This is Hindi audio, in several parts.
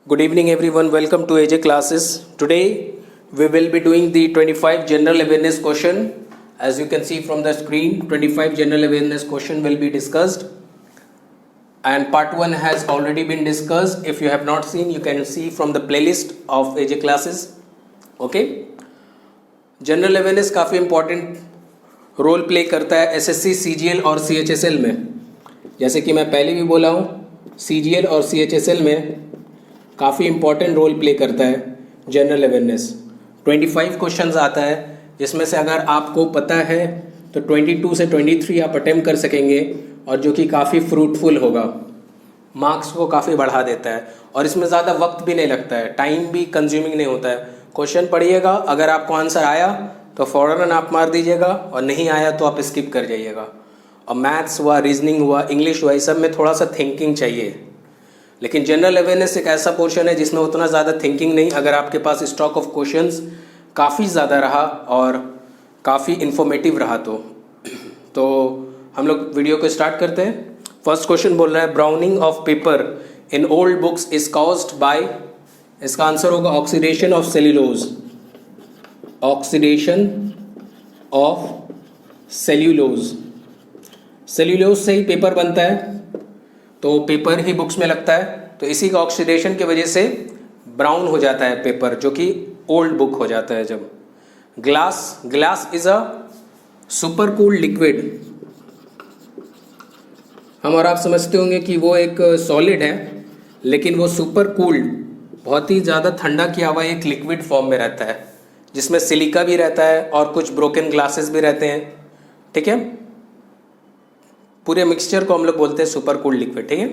Good evening everyone, welcome to AJ classes. Today we will be doing the 25 general awareness question. As you can see from the screen, 25 general awareness question will be discussed. And part 1 has already been discussed. If you have not seen, you can see from the playlist of AJ classes. Okay? General awareness काफ़ी इम्पॉर्टेंट रोल प्ले करता है एसएससी सीजीएल और सीएचएसएल में. जैसे कि मैं पहले भी बोला हूँ, सीजीएल और सीएचएसएल में काफ़ी इम्पॉर्टेंट रोल प्ले करता है जनरल अवेयरनेस. 25 क्वेश्चंस आता है, जिसमें से अगर आपको पता है तो 22 से 23 आप अटेम्प्ट कर सकेंगे, और जो कि काफ़ी फ्रूटफुल होगा, मार्क्स को काफ़ी बढ़ा देता है. और इसमें ज़्यादा वक्त भी नहीं लगता है, टाइम भी कंज्यूमिंग नहीं होता है. क्वेश्चन पढ़िएगा, अगर आपको आंसर आया तो फ़ौरन आप मार दीजिएगा, और नहीं आया तो आप स्किप कर जाइएगा. और मैथ्स हुआ, रीजनिंग हुआ, इंग्लिश हुआ, इस सब में थोड़ा सा थिंकिंग चाहिए. लेकिन जनरल अवेयरनेस एक ऐसा पोर्शन है जिसमें उतना ज़्यादा थिंकिंग नहीं. अगर आपके पास स्टॉक ऑफ क्वेश्चंस काफ़ी ज़्यादा रहा और काफ़ी इन्फॉर्मेटिव रहा तो हम लोग वीडियो को स्टार्ट करते हैं. फर्स्ट क्वेश्चन बोल रहा है, browning of paper in old books is caused by. इसका आंसर होगा oxidation of cellulose. Oxidation of cellulose. Cellulose से ही पेपर बनता है, तो पेपर ही बुक्स में लगता है, तो इसी का ऑक्सीडेशन की वजह से ब्राउन हो जाता है पेपर, जो कि ओल्ड बुक हो जाता है. जब glass is a super cooled liquid. हम और आप समझते होंगे कि वो एक सॉलिड है, लेकिन वो सुपर कूल्ड, बहुत ही ज़्यादा ठंडा किया हुआ एक लिक्विड फॉर्म में रहता है, जिसमें सिलिका भी रहता है और कुछ ब्रोकन ग्लासेस भी रहते हैं. ठीक है, पूरे मिक्सचर को हम लोग बोलते हैं सुपर कूल्ड लिक्विड. ठीक है.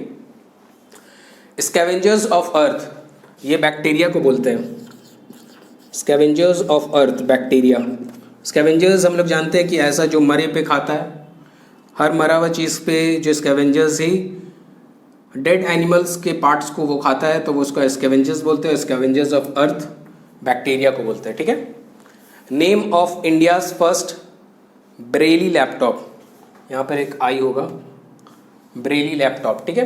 स्कैवेंजर्स ऑफ अर्थ, ये बैक्टीरिया को बोलते हैं. Scavengers of earth, bacteria. Scavengers हम लोग जानते हैं कि ऐसा जो मरे पे खाता है, हर मरा हुआ चीज़ पे जो स्कैवेंजर्स ही डेड एनिमल्स के पार्ट्स को वो खाता है, तो वो उसको स्कैवेंजर्स बोलते हैं. स्कैवेंजर्स ऑफ अर्थ बैक्टीरिया को बोलते हैं. ठीक है. Name of India's first Braille laptop. यहाँ पर एक आई होगा, ब्रेली लैपटॉप. ठीक है.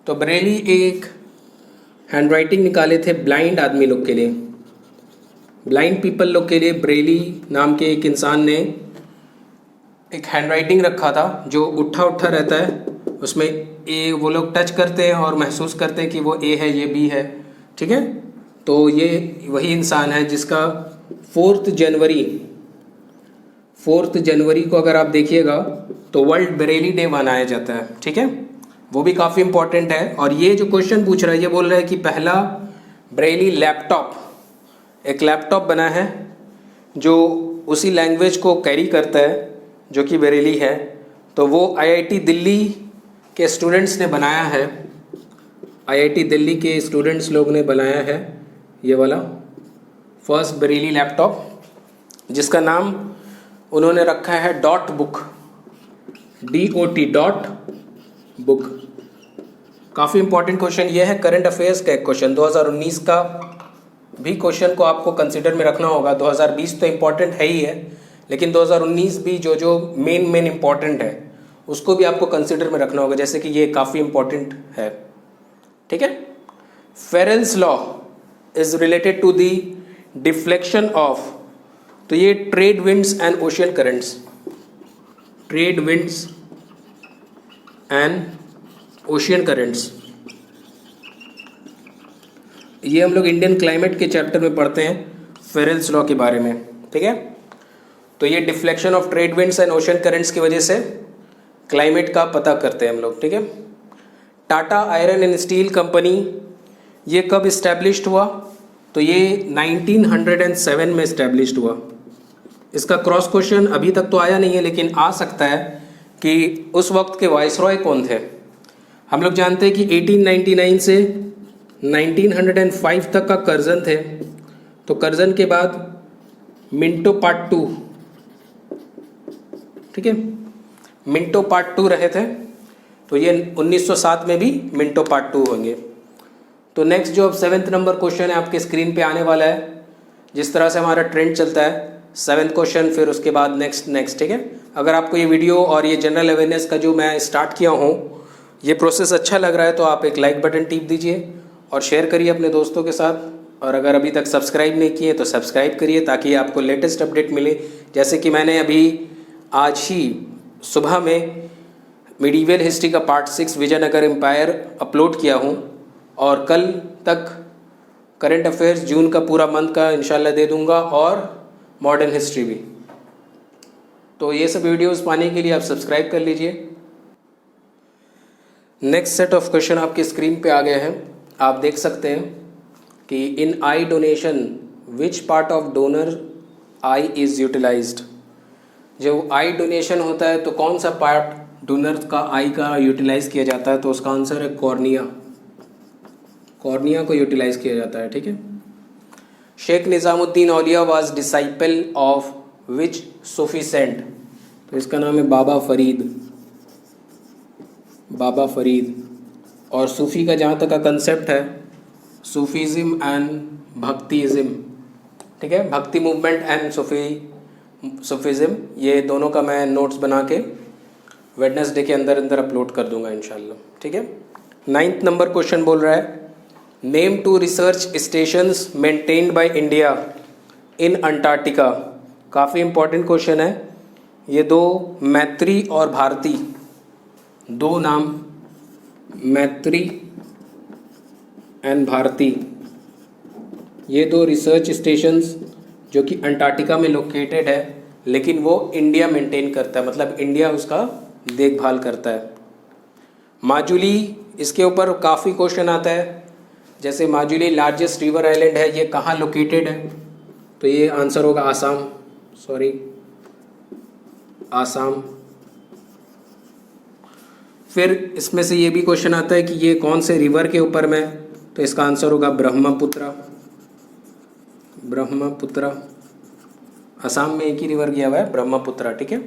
तो ब्रेली एक हैंडराइटिंग निकाले थे ब्लाइंड आदमी लोग के लिए, ब्लाइंड पीपल लोग के लिए. ब्रेली नाम के एक इंसान ने एक हैंडराइटिंग रखा था जो उठा रहता है. उसमें ए वो लोग टच करते हैं और महसूस करते हैं कि वो ए है, ये बी है. ठीक है. तो ये वही इंसान है जिसका 4 जनवरी को अगर आप देखिएगा तो वर्ल्ड ब्रेली डे मनाया जाता है. ठीक है. वो भी काफ़ी इंपॉर्टेंट है. और ये जो क्वेश्चन पूछ रहा है, ये बोल रहा है कि पहला ब्रेली लैपटॉप, एक लैपटॉप बना है जो उसी लैंग्वेज को कैरी करता है जो कि ब्रेली है. तो वो आईआईटी दिल्ली के स्टूडेंट्स ने बनाया है. आईआईटी दिल्ली के स्टूडेंट्स लोग ने बनाया है ये वाला फर्स्ट ब्रेली लैपटॉप, जिसका नाम उन्होंने रखा है dot book, DOT dot book. काफ़ी इंपॉर्टेंट क्वेश्चन ये है. करंट अफेयर्स का एक क्वेश्चन, 2019 का भी क्वेश्चन को आपको कंसिडर में रखना होगा. 2020 तो इम्पॉर्टेंट है ही है, लेकिन 2019 भी जो मेन इम्पॉर्टेंट है उसको भी आपको कंसिडर में रखना होगा, जैसे कि ये काफ़ी इम्पॉर्टेंट है. ठीक है. Ferrel's law is related to the deflection of. तो ये trade winds and ocean currents, trade winds and ocean currents, ये हम लोग इंडियन क्लाइमेट के चैप्टर में पढ़ते हैं फेरेल्स लॉ के बारे में. ठीक है. तो ये deflection of trade winds and ocean currents की वजह से क्लाइमेट का पता करते हैं हम लोग. ठीक है. Tata iron and steel company, ये कब इस्टेब्लिश्ड हुआ? तो ये 1907 में इस्टेब्लिश्ड हुआ. इसका क्रॉस क्वेश्चन अभी तक तो आया नहीं है, लेकिन आ सकता है कि उस वक्त के वाइसरॉय कौन थे. हम लोग जानते हैं कि 1899 से 1905 तक का कर्जन थे. तो कर्जन के बाद मिंटो पार्ट 2, ठीक है, मिंटो पार्ट 2 रहे थे. तो ये 1907 में भी मिंटो पार्ट 2 होंगे. तो नेक्स्ट जो अब 7th नंबर क्वेश्चन है आपके स्क्रीन पे आने वाला है. जिस तरह से हमारा ट्रेंड चलता है, 7th क्वेश्चन, फिर उसके बाद नेक्स्ट. ठीक है. अगर आपको ये वीडियो और ये जनरल अवेयरनेस का जो मैं स्टार्ट किया हूँ, ये प्रोसेस अच्छा लग रहा है तो आप एक लाइक बटन टिप दीजिए, और शेयर करिए अपने दोस्तों के साथ। और अगर अभी तक सब्सक्राइब नहीं किए तो सब्सक्राइब करिए ताकि आपको लेटेस्ट अपडेट मिले। जैसे कि मैंने अभी आज ही सुबह में मिडीवियल हिस्ट्री का पार्ट 6 विजयनगर एम्पायर अपलोड किया हूँ, और कल तक करंट अफेयर्स जून का पूरा मंथ का इंशाल्लाह दे दूँगा, और मॉडर्न हिस्ट्री भी। तो ये सब वीडियोस पाने के लिए आप सब्सक्राइब कर लीजिए। नेक्स्ट सेट ऑफ क्वेश्चन आपकी स्क्रीन पे आ गए हैं। आप देख सकते हैं कि in eye donation which part of donor eye is utilized. जब आई डोनेशन होता है तो कौन सा पार्ट डोनर का आई का यूटिलाइज किया जाता है, तो उसका आंसर है कॉर्निया। कॉर्निया को यूटिलाइज किया जाता है, ठीक है। Sheikh Nizamuddin Auliya was disciple of which Sufi saint, तो इसका नाम है बाबा फरीद। बाबा फरीद। और सूफ़ी का जहाँ तक का कंसेप्ट है, सूफीज़म एंड भक्तिज़म, ठीक है। भक्ति मूवमेंट एंड सूफीज़म, ये दोनों का मैं नोट्स बना के वेडनेसडे के अंदर अंदर अपलोड कर दूंगा इंशाल्लाह, ठीक है। 9th नंबर क्वेश्चन बोल रहा है, name 2 research stations maintained by India in Antarctica. काफ़ी इंपॉर्टेंट क्वेश्चन है ये। 2 मैत्री और भारती, 2 नाम, मैत्री एंड भारती, ये 2 रिसर्च स्टेशंस जो कि अंटार्कटिका में लोकेटेड है, लेकिन वो इंडिया मेंटेन करता है, मतलब इंडिया उसका देखभाल करता है। माजुली, इसके ऊपर काफ़ी क्वेश्चन आता है। जैसे माजुली लार्जेस्ट रिवर आइलैंड है, ये कहाँ लोकेटेड है, तो ये आंसर होगा आसाम, आसाम। फिर इसमें से ये भी क्वेश्चन आता है कि ये कौन से रिवर के ऊपर में, तो इसका आंसर होगा ब्रह्मपुत्र। असम में एक ही रिवर गया हुआ है, ब्रह्मपुत्र, ठीक है।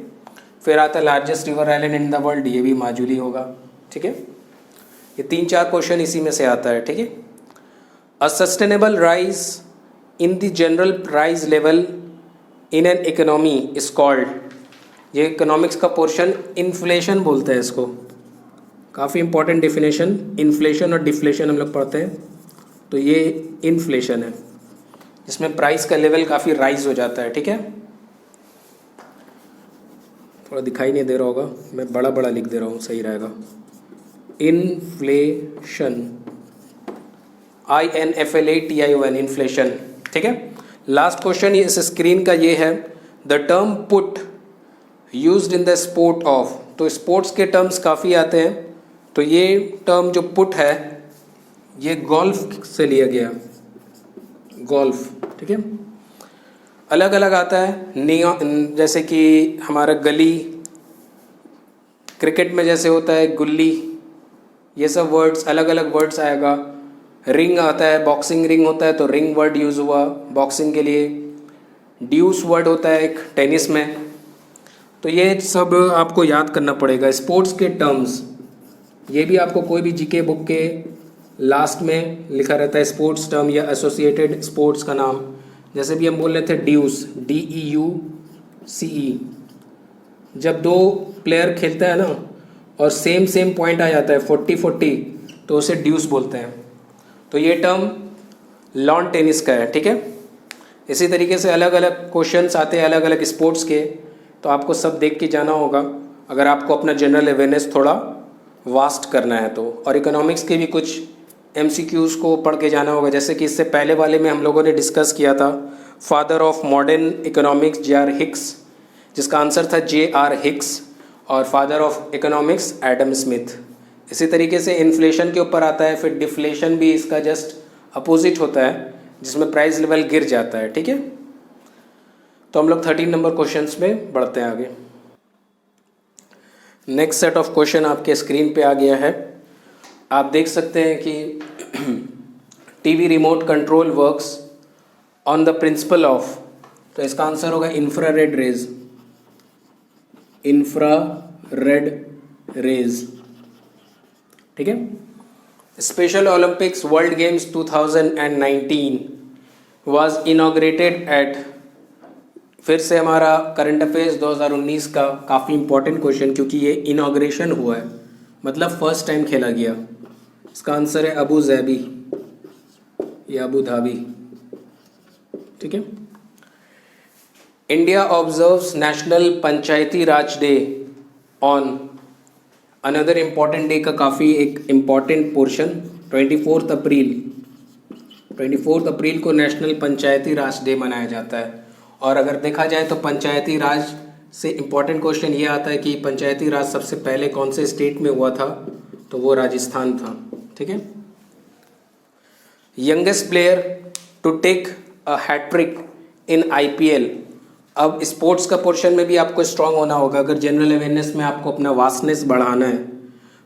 फिर आता है largest river island in the world, ये भी माजुली होगा, ठीक है। ये 3-4 क्वेश्चन इसी में से आता है, ठीक है। A sustainable rise in the general price level in an economy is called, ये इकोनॉमिक्स का पोर्शन इन्फ्लेशन बोलते हैं इसको। काफ़ी इंपॉर्टेंट डेफिनेशन, इन्फ्लेशन और डिफ्लेशन हम लोग पढ़ते हैं, तो ये इन्फ्लेशन है जिसमें प्राइस का लेवल काफ़ी राइज हो जाता है, ठीक है। थोड़ा दिखाई नहीं दे रहा होगा, मैं बड़ा बड़ा लिख दे रहा हूँ, सही रहेगा। इन्फ्लेशन, INFLATION, इन्फ्लेशन, ठीक है। लास्ट क्वेश्चन इस स्क्रीन का ये है, the term put used in the sport of, तो स्पोर्ट्स के टर्म्स काफ़ी आते हैं, तो ये टर्म जो पुट है ये गोल्फ से लिया गया, गोल्फ, ठीक है। अलग अलग आता है जैसे कि हमारा गली, क्रिकेट में जैसे होता है गुल्ली, ये सब वर्ड्स अलग अलग वर्ड्स आएगा। रिंग आता है, बॉक्सिंग रिंग होता है तो रिंग वर्ड यूज़ हुआ बॉक्सिंग के लिए। ड्यूस वर्ड होता है एक टेनिस में, तो ये सब आपको याद करना पड़ेगा। स्पोर्ट्स के टर्म्स, ये भी आपको कोई भी जीके बुक के लास्ट में लिखा रहता है, स्पोर्ट्स टर्म या एसोसिएटेड स्पोर्ट्स का नाम। जैसे भी हम बोल रहे थे ड्यूस, DEUCE, जब 2 प्लेयर खेलता है ना और सेम पॉइंट आ जाता है 40-40, तो उसे ड्यूस बोलते हैं। तो ये टर्म लॉन टेनिस का है, ठीक है। इसी तरीके से अलग अलग क्वेश्चंस आते हैं अलग अलग स्पोर्ट्स के, तो आपको सब देख के जाना होगा अगर आपको अपना जनरल अवेयरनेस थोड़ा वास्ट करना है तो। और इकोनॉमिक्स के भी कुछ MCQs को पढ़ के जाना होगा, जैसे कि इससे पहले वाले में हम लोगों ने डिस्कस किया था father of modern economics JR Hicks, जिसका आंसर था JR हिक्स, और father of economics Adam Smith. इसी तरीके से इन्फ्लेशन के ऊपर आता है, फिर डिफ्लेशन भी इसका जस्ट अपोजिट होता है जिसमें प्राइस लेवल गिर जाता है, ठीक है। तो हम लोग 13 नंबर क्वेश्चंस में बढ़ते हैं आगे। नेक्स्ट सेट ऑफ क्वेश्चन आपके स्क्रीन पे आ गया है। आप देख सकते हैं कि TV remote control works on the principle of, तो इसका आंसर होगा इंफ्रारेड रेज, इंफ्रारेड रेज, ठीक है। Special Olympics World Games 2019 was inaugurated at, फिर से हमारा करंट अफेयर्स 2019 का काफ़ी इंपॉर्टेंट क्वेश्चन, क्योंकि ये इनॉग्रेशन हुआ है, मतलब फर्स्ट टाइम खेला गया। इसका आंसर है अबू ज़ैबी, या अबू धाबी, ठीक है। India observes national Panchayati Raj day on another important day का काफ़ी एक इम्पॉर्टेंट पोर्शन 24 अप्रैल 24 अप्रैल को नेशनल पंचायती राज डे मनाया जाता है। और अगर देखा जाए तो पंचायती राज से इम्पॉर्टेंट क्वेश्चन ये आता है कि पंचायती राज सबसे पहले कौन से स्टेट में हुआ था, तो वो राजस्थान था, ठीक है। Youngest player to take a hat trick in IPL. अब स्पोर्ट्स का पोर्शन में भी आपको स्ट्रांग होना होगा। अगर जनरल अवेयरनेस में आपको अपना वास्टनेस बढ़ाना है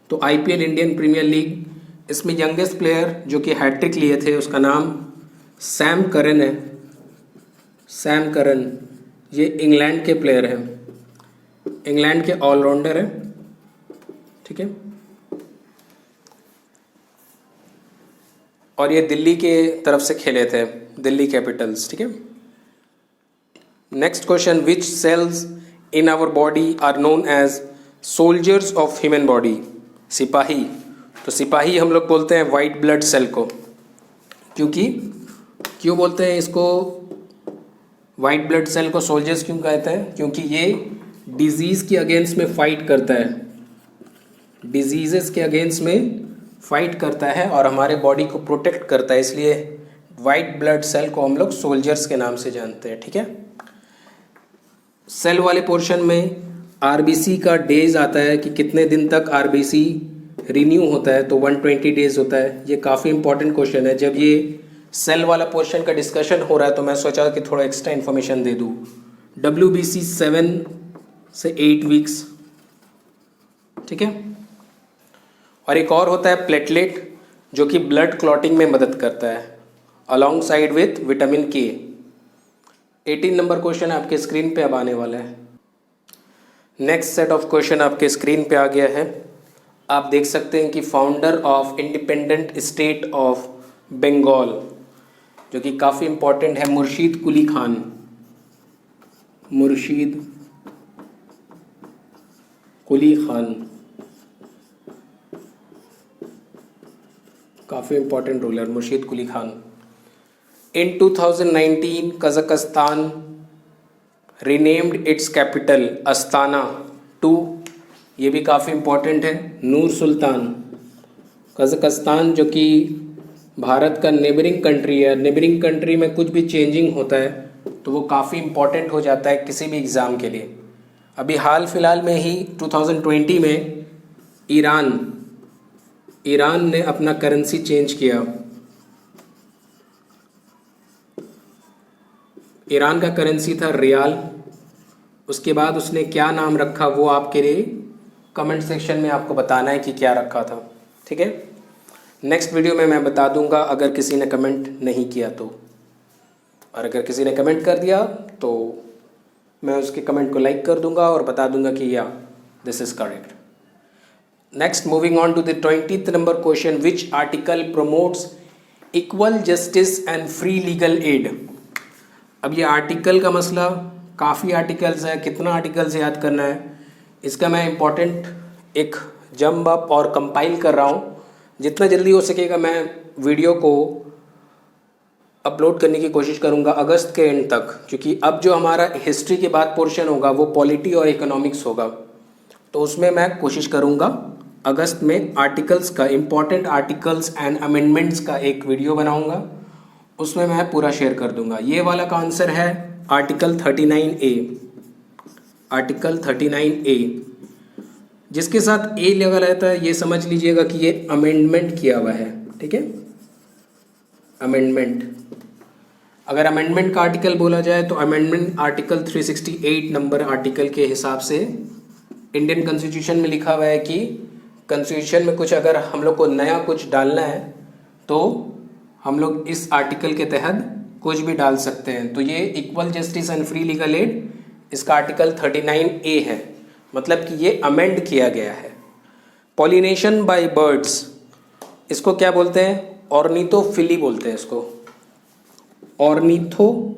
तो आईपीएल इंडियन प्रीमियर लीग, इसमें यंगेस्ट प्लेयर जो कि हैट्रिक लिए थे उसका नाम सैम करन है। सैम करन ये इंग्लैंड के प्लेयर हैं, इंग्लैंड के ऑलराउंडर हैं, ठीक है। और ये दिल्ली के तरफ से खेले थे, दिल्ली कैपिटल्स, ठीक है। Next question, which cells in our body are known as soldiers of human body. सिपाही, तो सिपाही हम लोग बोलते हैं वाइट ब्लड सेल को, क्यों बोलते हैं इसको वाइट ब्लड सेल को सोल्जर्स क्यों कहते हैं? क्योंकि ये डिजीज़ के अगेंस्ट में फाइट करता है, डिजीज़ेस के अगेंस्ट में फाइट करता है और हमारे बॉडी को प्रोटेक्ट करता है, इसलिए वाइट ब्लड सेल को हम लोग सोल्जर्स के नाम से जानते हैं, ठीक है। सेल वाले पोर्शन में आरबीसी का डेज आता है कि कितने दिन तक आरबीसी रिन्यू होता है, तो 120 डेज होता है। ये काफ़ी इंपॉर्टेंट क्वेश्चन है। जब ये सेल वाला पोर्शन का डिस्कशन हो रहा है तो मैं सोचा कि थोड़ा एक्स्ट्रा इन्फॉर्मेशन दे दूँ। WBC 7 से 8 वीक्स, ठीक है। और एक और होता है प्लेटलेट, जो कि ब्लड क्लॉटिंग में मदद करता है अलॉन्ग साइड विथ विटामिन के। 18 नंबर क्वेश्चन आपके स्क्रीन पे अब आने वाला है। नेक्स्ट सेट ऑफ क्वेश्चन आपके स्क्रीन पे आ गया है। आप देख सकते हैं कि founder of independent state of Bengal, जो कि काफ़ी इंपॉर्टेंट है, मुर्शीद कुली खान। मुर्शीद कुली खान काफ़ी important ruler, Murshid Quli Khan. In 2019 Kazakhstan renamed its capital Astana to, ये भी काफ़ी इंपॉर्टेंट है, नूर सुल्तान। कजाकिस्तान जो कि भारत का नेबरिंग कंट्री है, नेबरिंग कंट्री में कुछ भी चेंजिंग होता है तो वो काफ़ी इंपॉर्टेंट हो जाता है किसी भी एग्ज़ाम के लिए। अभी हाल फिलहाल में ही 2020 में ईरान ने अपना करेंसी चेंज किया। ईरान का करेंसी था रियाल, उसके बाद उसने क्या नाम रखा वो आपके लिए कमेंट सेक्शन में आपको बताना है कि क्या रखा था, ठीक है। नेक्स्ट वीडियो में मैं बता दूंगा अगर किसी ने कमेंट नहीं किया तो, और अगर किसी ने कमेंट कर दिया तो मैं उसके कमेंट को लाइक कर दूंगा और बता दूंगा कि या this is correct. Next, moving on to the 20th number question, which article promotes equal justice and free legal aid. अब ये आर्टिकल का मसला, काफ़ी आर्टिकल्स है, कितना आर्टिकल्स याद करना है इसका मैं इम्पॉर्टेंट एक जंप अप और कंपाइल कर रहा हूँ। जितना जल्दी हो सकेगा मैं वीडियो को अपलोड करने की कोशिश करूँगा अगस्त के एंड तक, क्योंकि अब जो हमारा हिस्ट्री के बाद पोर्शन होगा वो पॉलिटी और इकोनॉमिक्स होगा, तो उसमें मैं कोशिश करूँगा अगस्त में आर्टिकल्स का, इम्पॉर्टेंट आर्टिकल्स एंड अमेंडमेंट्स का एक वीडियो बनाऊँगा, उसमें मैं पूरा शेयर कर दूँगा। ये वाला का आंसर है आर्टिकल 39A। आर्टिकल 39A जिसके साथ ए लगा रहता है ये समझ लीजिएगा कि ये अमेंडमेंट किया हुआ है, ठीक है। अमेंडमेंट, अगर अमेंडमेंट का आर्टिकल बोला जाए तो अमेंडमेंट आर्टिकल 368 नंबर आर्टिकल के हिसाब से इंडियन कॉन्स्टिट्यूशन में लिखा हुआ है कि कॉन्स्टिट्यूशन में कुछ अगर हम लोग को नया कुछ डालना है तो हम लोग इस आर्टिकल के तहत कुछ भी डाल सकते हैं। तो ये equal justice and free legal add, इसका आर्टिकल 39A है, मतलब कि ये अमेंड किया गया है। पॉलिनेशन बाय बर्ड्स, इसको क्या बोलते हैं? ऑर्निथोफिली बोलते हैं इसको, ऑर्निथोफिली,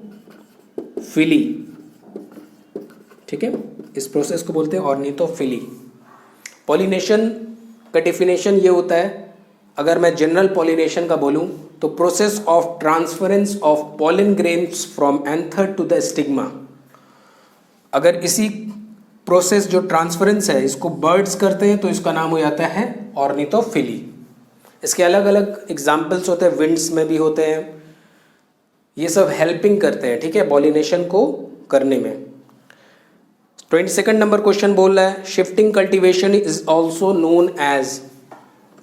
ठीक है। इस प्रोसेस को बोलते हैं ऑर्निथोफिली। पॉलिनेशन का डेफिनेशन ये होता है, अगर मैं जनरल पॉलिनेशन का बोलूँ तो process of transference of pollen grains from anther to the stigma. अगर इसी प्रोसेस जो ट्रांसफरेंस है इसको बर्ड्स करते हैं तो इसका नाम हो जाता है ऑर्निथोफिली। इसके अलग अलग एग्जाम्पल्स होते हैं, विंड्स में भी होते हैं, ये सब हेल्पिंग करते हैं, ठीक है, पॉलिनेशन को करने में। 22nd नंबर क्वेश्चन बोल रहा है shifting cultivation is also known as,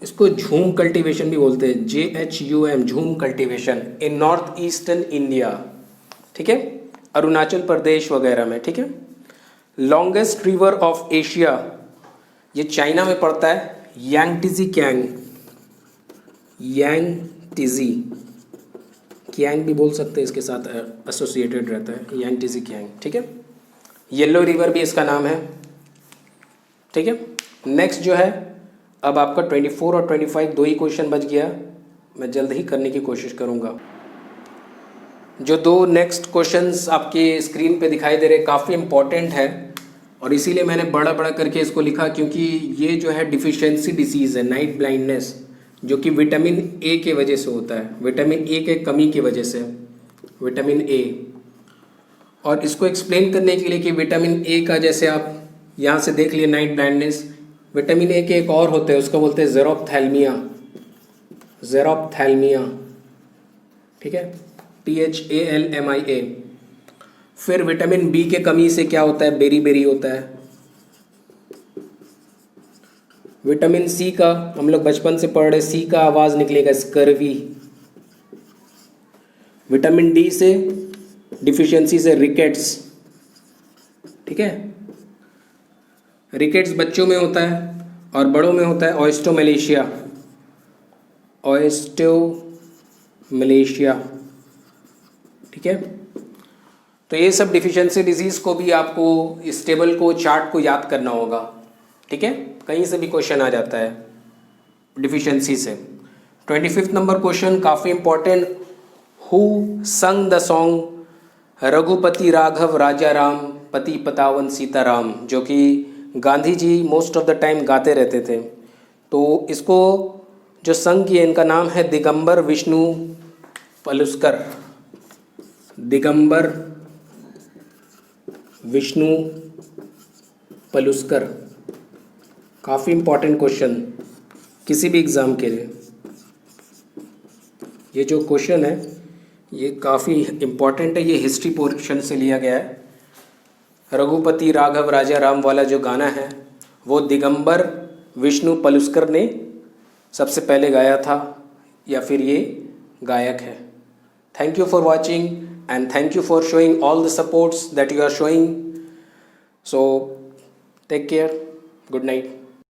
इसको झूम कल्टीवेशन भी बोलते हैं, JHUM, jhum cultivation in north eastern India, ठीक है, अरुणाचल प्रदेश वगैरह में, ठीक है। लॉन्गेस्ट रिवर ऑफ एशिया, ये चाइना में पड़ता है, यांगटीजी कियांग, यांगटीजी कियांग भी बोल सकते हैं, इसके साथ एसोसिएटेड रहता है यांगटीजी कियांग, ठीक है। येलो रिवर भी इसका नाम है, ठीक है। नेक्स्ट जो है, अब आपका 24 और 25 दो ही क्वेश्चन बच गया, मैं जल्द ही करने की कोशिश करूँगा। जो दो नेक्स्ट क्वेश्चंस आपके स्क्रीन पे दिखाई दे रहे काफ़ी इम्पॉर्टेंट है और इसीलिए मैंने बड़ा बड़ा करके इसको लिखा, क्योंकि ये जो है डिफिशियंसी डिसीज़ है, नाइट ब्लाइंडनेस, जो कि विटामिन ए के वजह से होता है, विटामिन ए के कमी की वजह से, विटामिन ए। और इसको एक्सप्लेन करने के लिए कि विटामिन ए का, जैसे आप यहाँ से देख लिए नाइट ब्लाइंडनेस, विटामिन ए के एक और होते हैं, उसको बोलते हैं ज़ेरोप्थैल्मिया, ज़ेरोप्थैल्मिया, ठीक है, THALMIA। फिर विटामिन बी के कमी से क्या होता है, बेरी बेरी होता है। विटामिन सी का हम लोग बचपन से पढ़ रहे, सी का आवाज़ निकलेगा स्कर्वी। विटामिन डी से डिफिशियंसी से रिकेट्स, ठीक है, रिकेट्स बच्चों में होता है और बड़ों में होता है ऑस्टियोमलेशिया, ऑस्टियोमलेशिया, ठीक है। तो ये सब डिफिशियंसी डिजीज़ को भी आपको इस टेबल को, चार्ट को याद करना होगा, ठीक है, कहीं से भी क्वेश्चन आ जाता है डिफिशियंसी से। 25th नंबर क्वेश्चन काफ़ी इंपॉर्टेंट, हु संग द सॉन्ग रघुपति राघव राजा राम पति पतावन सीताराम, जो कि Gandhi ji most of the time गाते रहते थे। तो इसको जो संग किए इनका नाम है दिगंबर विष्णु पलुस्कर, दिगंबर विष्णु पलुस्कर। काफ़ी इंपॉर्टेंट क्वेश्चन किसी भी एग्ज़ाम के लिए, ये जो क्वेश्चन है ये काफ़ी इम्पॉर्टेंट है, ये हिस्ट्री पोर्शन से लिया गया है। रघुपति राघव राजा राम वाला जो गाना है वो दिगंबर विष्णु पलुस्कर ने सबसे पहले गाया था, या फिर ये गायक है। Thank you for watching and thank you for showing all the supports that you are showing. So take care, good night.